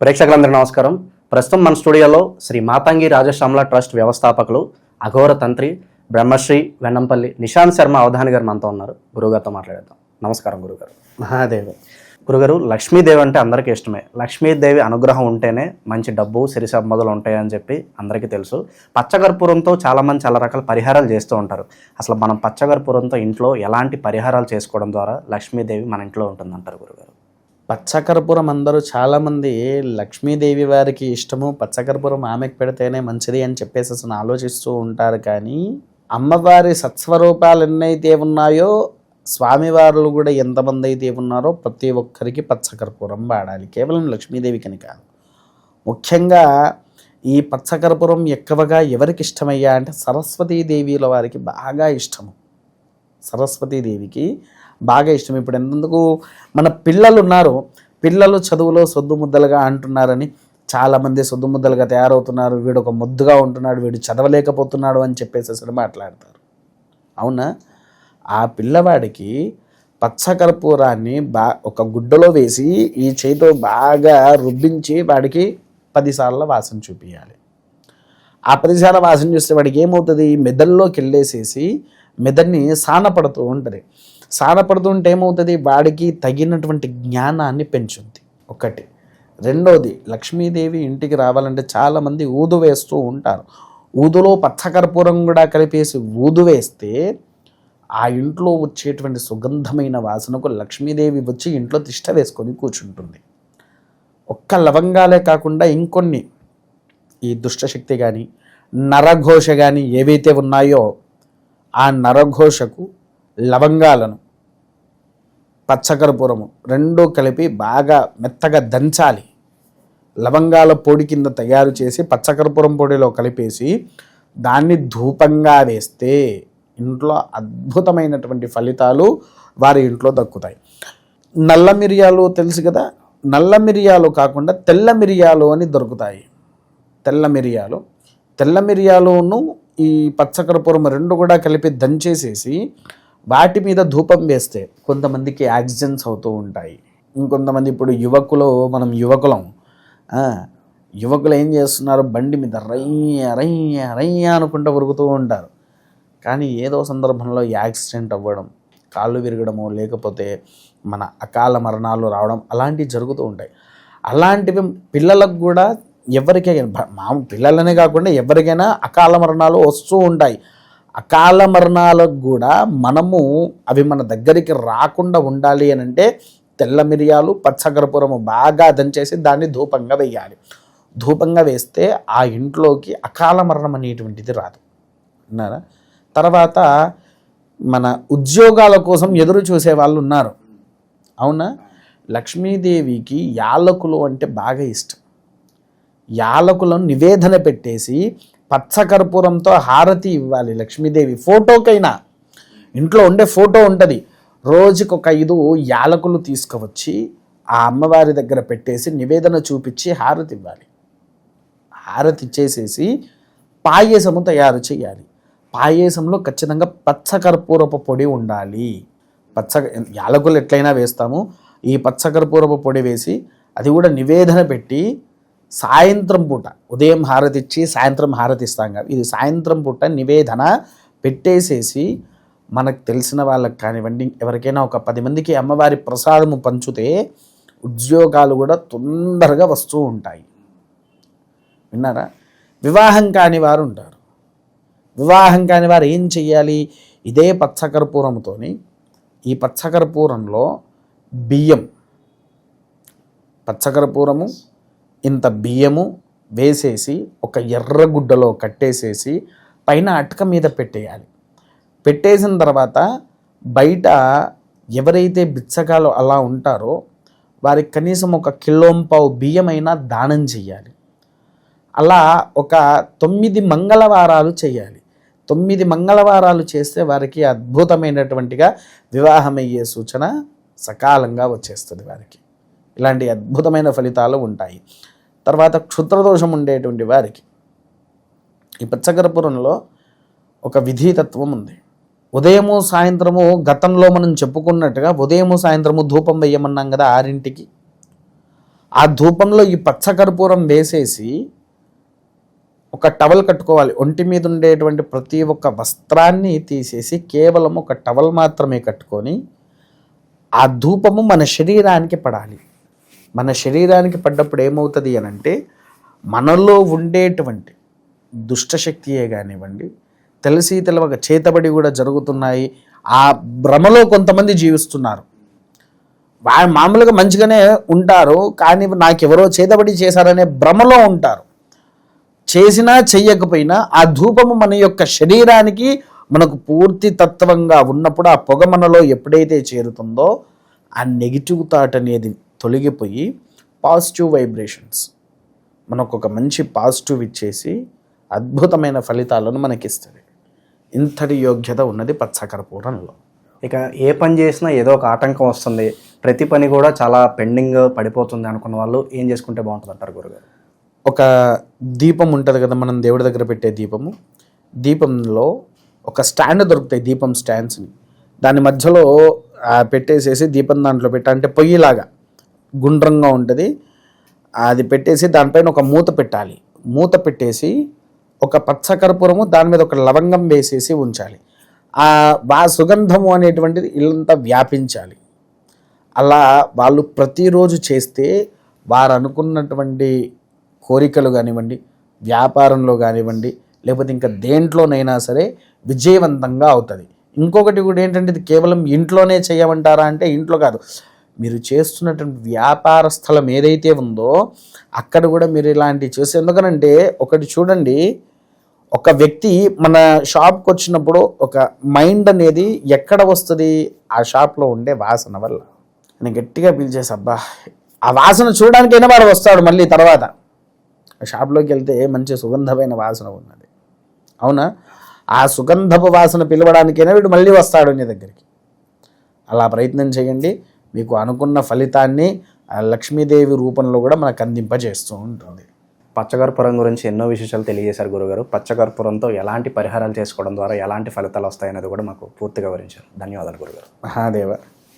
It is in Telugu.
ప్రేక్షకులందరికీ నమస్కారం. ప్రస్తుతం మన స్టూడియోలో శ్రీ మాతంగి రాజశ్యామల ట్రస్ట్ వ్యవస్థాపకులు అఘోర తంత్రి బ్రహ్మశ్రీ వెన్నంపల్లి నిశాంత్ శర్మ అవధాని గారు మనతో ఉన్నారు. గురుగారితో మాట్లాడేద్దాం. నమస్కారం గురుగారు. మహాదేవి గురుగారు, లక్ష్మీదేవి అంటే అందరికీ ఇష్టమే. లక్ష్మీదేవి అనుగ్రహం ఉంటేనే మంచి డబ్బు సిరి సంపదలు ఉంటాయని చెప్పి అందరికీ తెలుసు. పచ్చకర్పూరంతో చాలామంది చాలా రకాల పరిహారాలు చేస్తూ ఉంటారు. అసలు మనం పచ్చకర్పూరంతో ఇంట్లో ఎలాంటి పరిహారాలు చేసుకోవడం ద్వారా లక్ష్మీదేవి మన ఇంట్లో ఉంటుందంటారు గురుగారు? పచ్చకర్పూరం అందరూ చాలామంది లక్ష్మీదేవి వారికి ఇష్టము, పచ్చకర్పూరం ఆమెకు పెడితేనే మంచిది అని చెప్పేసి అసలు ఆలోచిస్తూ ఉంటారు. కానీ అమ్మవారి సత్స్వరూపాలు ఎన్నైతే ఉన్నాయో, స్వామివారులు కూడా ఎంతమంది అయితే ఉన్నారో ప్రతి ఒక్కరికి పచ్చకర్పూరం వాడాలి. కేవలం లక్ష్మీదేవికని కాదు. ముఖ్యంగా ఈ పచ్చకర్పూరం ఎక్కువగా ఎవరికి ఇష్టమయ్యా అంటే సరస్వతీదేవిల వారికి బాగా ఇష్టము. సరస్వతీదేవికి బాగా ఇష్టం. ఇప్పుడు ఎందుకు మన పిల్లలు ఉన్నారు, పిల్లలు చదువులో సొద్దు ముద్దలుగా అంటున్నారని చాలామంది సొద్దు ముద్దలుగా తయారవుతున్నారు. వీడు ఒక ముద్దుగా ఉంటున్నాడు, వీడు చదవలేకపోతున్నాడు అని చెప్పేసి అసలు మాట్లాడతారు. అవునా? ఆ పిల్లవాడికి పచ్చకర్పూరాన్ని ఒక గుడ్డలో వేసి ఈ చేతితో బాగా రుబ్బించి వాడికి 10 సార్లు వాసన చూపించాలి. ఆ 10 సార్లు వాసన చూస్తే వాడికి ఏమవుతుంది, మెదడులోకి వెళ్ళేసేసి మెదడుని సానపడుతూ ఉంటుంది. సానపడుతుంటే ఏమవుతుంది, వాడికి తగినటువంటి జ్ఞానాన్ని పెంచుద్ది. ఒకటి. రెండోది, లక్ష్మీదేవి ఇంటికి రావాలంటే చాలామంది ఊదు వేస్తూ ఉంటారు. ఊదులో పచ్చకర్పూరం కూడా కలిపేసి ఊదు వేస్తే ఆ ఇంట్లో వచ్చేటువంటి సుగంధమైన వాసనకు లక్ష్మీదేవి వచ్చి ఇంట్లో తిష్ట వేసుకొని కూర్చుంటుంది. ఒక్క లవంగాలే కాకుండా ఇంకొన్ని, ఈ దుష్టశక్తి కానీ నరఘోష కానీ ఏవైతే ఉన్నాయో ఆ నరఘోషకు లవంగాలను పచ్చకర్పూరము రెండూ కలిపి బాగా మెత్తగా దంచాలి. లవంగాల పొడి కింద తయారు చేసి పచ్చకర్పూరం పొడిలో కలిపేసి దాన్ని ధూపంగా వేస్తే ఇంట్లో అద్భుతమైనటువంటి ఫలితాలు వారి ఇంట్లో దక్కుతాయి. నల్ల మిరియాలు తెలుసు కదా, నల్ల మిరియాలు కాకుండా తెల్ల మిరియాలు అని దొరుకుతాయి. తెల్ల మిరియాలును ఈ పచ్చకర్పూరం రెండు కూడా కలిపి దంచేసేసి వాటి మీద ధూపం వేస్తే కొంతమందికి యాక్సిడెంట్స్ అవుతూ ఉంటాయి. ఇంకొంతమంది ఇప్పుడు యువకులు ఏం చేస్తున్నారు, బండి మీద రయ్య అనుకుంటూ ఉరుకుతూ ఉంటారు. కానీ ఏదో సందర్భంలో యాక్సిడెంట్ అవ్వడం, కాళ్ళు విరగడము, లేకపోతే మన అకాల మరణాలు రావడం అలాంటివి జరుగుతూ ఉంటాయి. అలాంటివి పిల్లలకు కూడా ఎవరికైనా, పిల్లలనే కాకుండా ఎవరికైనా అకాల మరణాలు వస్తూ ఉంటాయి. అకాల మరణాలకు కూడా మనము అవి మన దగ్గరికి రాకుండా ఉండాలి అని అంటే తెల్ల మిరియాలు పచ్చకర్పూరము బాగా దంచేసి దాన్ని ధూపంగా వేయాలి. ధూపంగా వేస్తే ఆ ఇంట్లోకి అకాల మరణం అనేటువంటిది రాదు. అన్నారా? తర్వాత మన ఉద్యోగాల కోసం ఎదురు చూసే వాళ్ళు ఉన్నారు. అవునా? లక్ష్మీదేవికి యాలకులు అంటే బాగా ఇష్టం. యాలకులను నివేదన పెట్టేసి పచ్చకర్పూరంతో హారతి ఇవ్వాలి లక్ష్మీదేవి. ఫోటోకైనా, ఇంట్లో ఉండే ఫోటో ఉంటుంది, రోజుకొక 5 యాలకులు తీసుకువచ్చి ఆ అమ్మవారి దగ్గర పెట్టేసి నివేదన చూపించి హారతి ఇవ్వాలి. హారతి ఇచ్చేసేసి పాయసము తయారు చేయాలి. పాయసంలో ఖచ్చితంగా పచ్చకర్పూరపు పొడి ఉండాలి. యాలకులు ఎట్లయినా వేస్తాము, ఈ పచ్చకర్పూరపు పొడి వేసి అది కూడా నివేదన పెట్టి సాయంత్రం పూట, ఉదయం హారతి ఇచ్చి సాయంత్రం హారతి ఇస్తాం కదా, ఇది సాయంత్రం పూట నివేదన పెట్టేసేసి మనకు తెలిసిన వాళ్ళకి కానివ్వండి, ఎవరికైనా ఒక 10 మందికి అమ్మవారి ప్రసాదము పంచితే ఉద్యోగాలు కూడా తొందరగా వస్తూ ఉంటాయి. విన్నారా? వివాహం కాని వారు ఉంటారు. వివాహం కాని వారు ఏం చెయ్యాలి, ఇదే పచ్చకర్పూరంతో ఈ పచ్చకర్పూరంలో పచ్చకర్పూరము ఇంత బియ్యము వేసేసి ఒక ఎర్రగుడ్డలో కట్టేసేసి పైన అటక మీద పెట్టేయాలి. పెట్టేసిన తర్వాత బయట ఎవరైతే బిచ్చగాలు అలా ఉంటారో వారికి కనీసం 1 కిలోంపావు బియ్యమైనా దానం చెయ్యాలి. అలా ఒక 9 మంగళవారాలు చేయాలి. 9 మంగళవారాలు చేస్తే వారికి అద్భుతమైనటువంటిగా వివాహమయ్యే సూచన సకాలంగా వచ్చేస్తుంది వారికి. ఇలాంటి అద్భుతమైన ఫలితాలు ఉంటాయి. తర్వాత క్షుద్రదోషం ఉండేటువంటి వారికి ఈ పచ్చకర్పూరంలో ఒక విధితత్వం ఉంది. ఉదయము సాయంత్రము, గతంలో మనం చెప్పుకున్నట్టుగా ఉదయము సాయంత్రము ధూపం వేయమన్నాం కదా 6ంటికి. ఆ ధూపంలో ఈ పచ్చకర్పూరం వేసేసి ఒక టవల్ కట్టుకోవాలి. ఒంటి మీద ఉండేటువంటి ప్రతి ఒక్క వస్త్రాన్ని తీసేసి కేవలం ఒక టవల్ మాత్రమే కట్టుకొని ఆ ధూపము మన శరీరానికి పడాలి. మన శరీరానికి పడ్డప్పుడు ఏమవుతుంది అని అంటే మనలో ఉండేటువంటి దుష్టశక్తియే కానివ్వండి, తెలిసి తెలవక చేతబడి కూడా జరుగుతున్నాయి, ఆ భ్రమలో కొంతమంది జీవిస్తున్నారు. మామూలుగా మంచిగానే ఉంటారు, కానీ నాకెవరో చేతబడి చేశారనే భ్రమలో ఉంటారు. చేసినా చెయ్యకపోయినా ఆ ధూపము మన యొక్క శరీరానికి మనకు పూర్తి తత్వంగా ఉన్నప్పుడు ఆ పొగ మనలో ఎప్పుడైతే చేరుతుందో ఆ నెగిటివ్ థాట్ అనేది తొలగిపోయి పాజిటివ్ వైబ్రేషన్స్ మనకు ఒక మంచి పాజిటివ్ ఇచ్చేసి అద్భుతమైన ఫలితాలను మనకిస్తుంది. ఇంతటి యోగ్యత ఉన్నది పచ్చకర్పూరంలో. ఇక ఏ పని చేసినా ఏదో ఒక ఆటంకం వస్తుంది, ప్రతి పని కూడా చాలా పెండింగ్ పడిపోతుంది అనుకున్న వాళ్ళు ఏం చేసుకుంటే బాగుంటుంది అంటారు గురుగారు? ఒక దీపం ఉంటుంది కదా, మనం దేవుడి దగ్గర పెట్టే దీపము, దీపంలో ఒక స్టాండ్ దొరుకుతాయి, దీపం స్టాండ్స్ని. దాని మధ్యలో పెట్టేసేసి దీపం దాంట్లో అంటే పొయ్యిలాగా గుండ్రంగా ఉంటుంది, అది పెట్టేసి దానిపైన ఒక మూత పెట్టాలి. మూత పెట్టేసి ఒక పచ్చకర్పూరము దాని మీద ఒక లవంగం వేసేసి ఉంచాలి. ఆ సుగంధము అనేటువంటిది ఇల్లంతా వ్యాపించాలి. అలా వాళ్ళు ప్రతిరోజు చేస్తే వారు అనుకున్నటువంటి కోరికలు కానివ్వండి, వ్యాపారంలో కానివ్వండి, లేకపోతే ఇంకా దేంట్లోనైనా సరే విజయవంతంగా అవుతుంది. ఇంకొకటి కూడా ఏంటంటే ఇది కేవలం ఇంట్లోనే చేయమంటారా అంటే ఇంట్లో కాదు, మీరు చేస్తున్నటువంటి వ్యాపార స్థలం ఏదైతే ఉందో అక్కడ కూడా మీరు ఇలాంటివి చేస్తే, ఎందుకనంటే ఒకటి చూడండి, ఒక వ్యక్తి మన షాప్కి వచ్చినప్పుడు ఒక మైండ్ అనేది ఎక్కడ వస్తుంది? ఆ షాప్లో ఉండే వాసన వల్ల. నేను గట్టిగా పిలిచేసి అబ్బా ఆ వాసన చూడడానికైనా వాడు వస్తాడు. మళ్ళీ తర్వాత ఆ షాప్లోకి వెళ్తే మంచి సుగంధమైన వాసన ఉన్నది, అవునా? ఆ సుగంధపు వాసన పిలవడానికైనా వీడు మళ్ళీ వస్తాడు నీ దగ్గరికి. అలా ప్రయత్నం చేయండి, మీకు అనుకున్న ఫలితాన్ని లక్ష్మీదేవి రూపంలో కూడా మనకు అందింపజేస్తూ ఉంటుంది. పచ్చకర్పూరం గురించి ఎన్నో విశేషాలు తెలియజేశారు గురుగారు. పచ్చకర్పూరంతో ఎలాంటి పరిహారాలు చేసుకోవడం ద్వారా ఎలాంటి ఫలితాలు వస్తాయనేది కూడా మాకు పూర్తిగా వివరించారు. ధన్యవాదాలు గురుగారు. మహాదేవ.